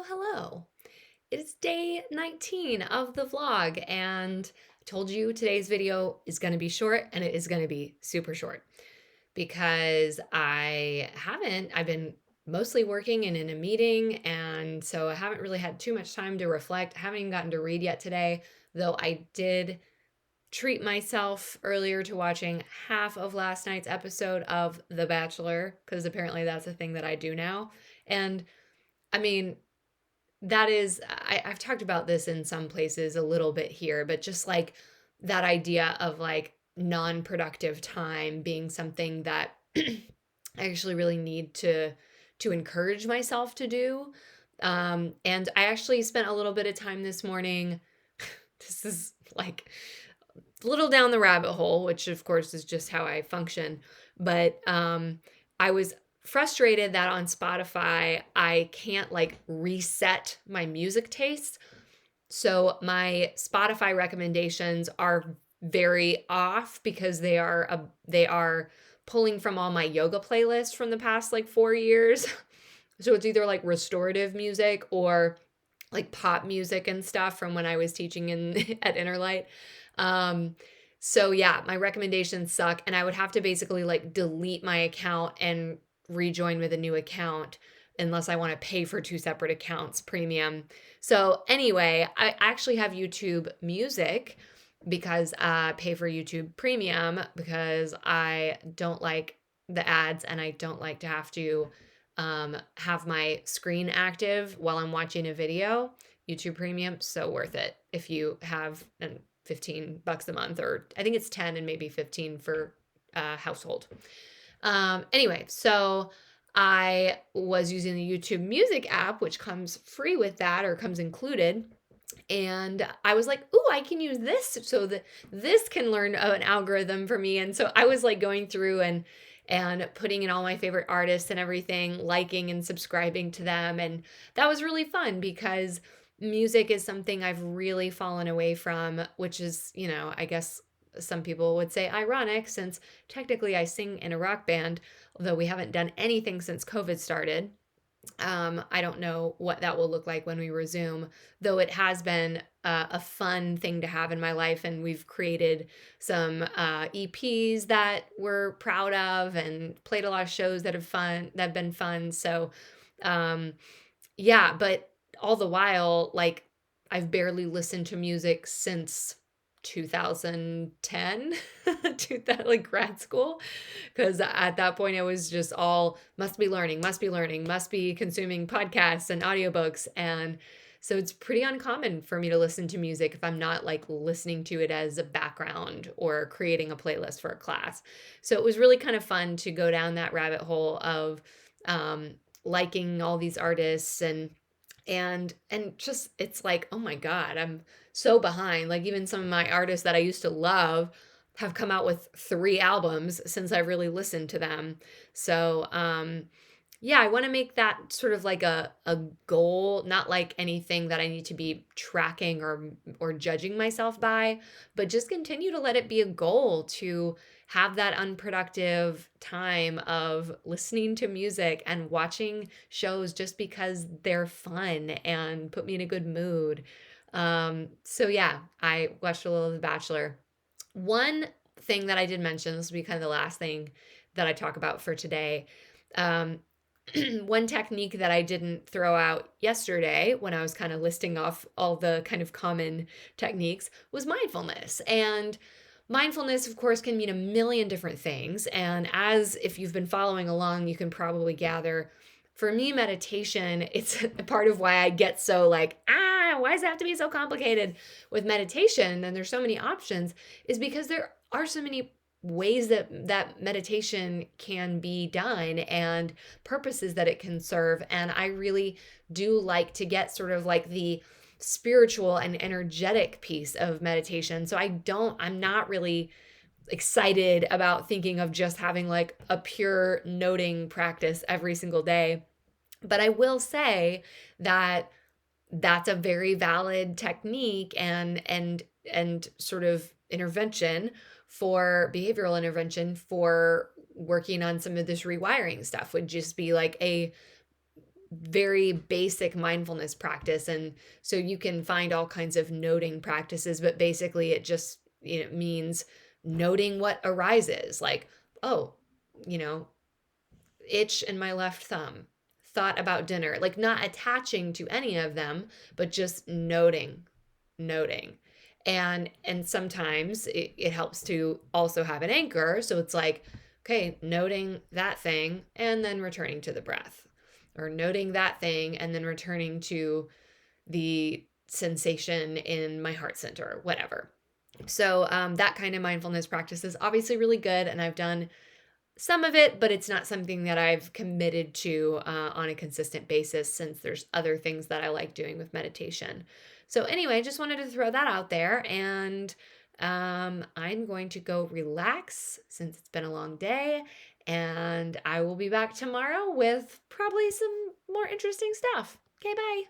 Hello. It is day 19 of the vlog, and I told you today's video is going to be short, and it is going to be super short because I've been mostly working and in a meeting, and so I haven't really had too much time to reflect. I haven't even gotten to read yet today, though I did treat myself earlier to watching half of last night's episode of The Bachelor, because apparently that's a thing that I do now. And I mean, I've talked about this in some places a little bit here, but just like that idea of like non-productive time being something that I actually really need to encourage myself to do. And I actually spent a little bit of time this morning. This is like a little down the rabbit hole, which of course is just how I function. But I was frustrated that on Spotify, I can't like reset my music tastes. So my Spotify recommendations are very off because they are pulling from all my yoga playlists from the past like 4 years. So it's either like restorative music or like pop music and stuff from when I was teaching in at Interlight. Um, so yeah, my recommendations suck, and I would have to basically like delete my account and rejoin with a new account unless I want to pay for two separate accounts premium. So anyway, I actually have YouTube Music because I pay for YouTube Premium because I don't like the ads and I don't like to have my screen active while I'm watching a video. YouTube Premium, so worth it if you have 15 bucks a month, or I think it's 10 and maybe 15 for household. Anyway, so I was using the YouTube Music app, which comes free with that or comes included. And I was like, "Ooh, I can use this so that this can learn an algorithm for me." And so I was like going through and putting in all my favorite artists and everything, liking and subscribing to them. And that was really fun because music is something I've really fallen away from, which is, I guess some people would say ironic since technically I sing in a rock band, although we haven't done anything since COVID started. I don't know what that will look like when we resume, though it has been a fun thing to have in my life. And we've created some EPs that we're proud of and played a lot of shows that have been fun. So, um, yeah, but all the while, like, I've barely listened to music since 2010, like grad school, because at that point it was just all must be learning, must be consuming podcasts and audiobooks. And so it's pretty uncommon for me to listen to music if I'm not like listening to it as a background or creating a playlist for a class. So it was really kind of fun to go down that rabbit hole of um, liking all these artists and just it's like, oh my God, I'm so behind. Like even some of my artists that I used to love have come out with 3 albums since I really listened to them. So yeah, I want to make that sort of like a goal, not like anything that I need to be tracking or judging myself by, but just continue to let it be a goal to have that unproductive time of listening to music and watching shows just because they're fun and put me in a good mood. So yeah, I watched a little of The Bachelor. One thing that I did mention, this will be kind of the last thing that I talk about for today. Um, one technique that I didn't throw out yesterday when I was kind of listing off all the kind of common techniques was mindfulness. And mindfulness, of course, can mean a million different things. And as if you've been following along, you can probably gather. For me, meditation, it's a part of why I get so like, why does it have to be so complicated with meditation? And there's so many options, is because there are so many ways that meditation can be done and purposes that it can serve. And I really do like to get sort of like the spiritual and energetic piece of meditation. So I'm not really excited about thinking of just having like a pure noting practice every single day. But I will say that that's a very valid technique and sort of intervention for behavioral intervention for working on some of this rewiring stuff would just be like a very basic mindfulness practice. And so you can find all kinds of noting practices, but basically it just, means noting what arises. Like, oh, you know, itch in my left thumb, thought about dinner, like not attaching to any of them, but just noting. And sometimes it helps to also have an anchor. So it's like, okay, noting that thing and then returning to the breath, or noting that thing and then returning to the sensation in my heart center, whatever. So that kind of mindfulness practice is obviously really good, and I've done some of it, but it's not something that I've committed to on a consistent basis, since there's other things that I like doing with meditation. So, anyway, just wanted to throw that out there. And I'm going to go relax since it's been a long day. And I will be back tomorrow with probably some more interesting stuff. Okay, bye.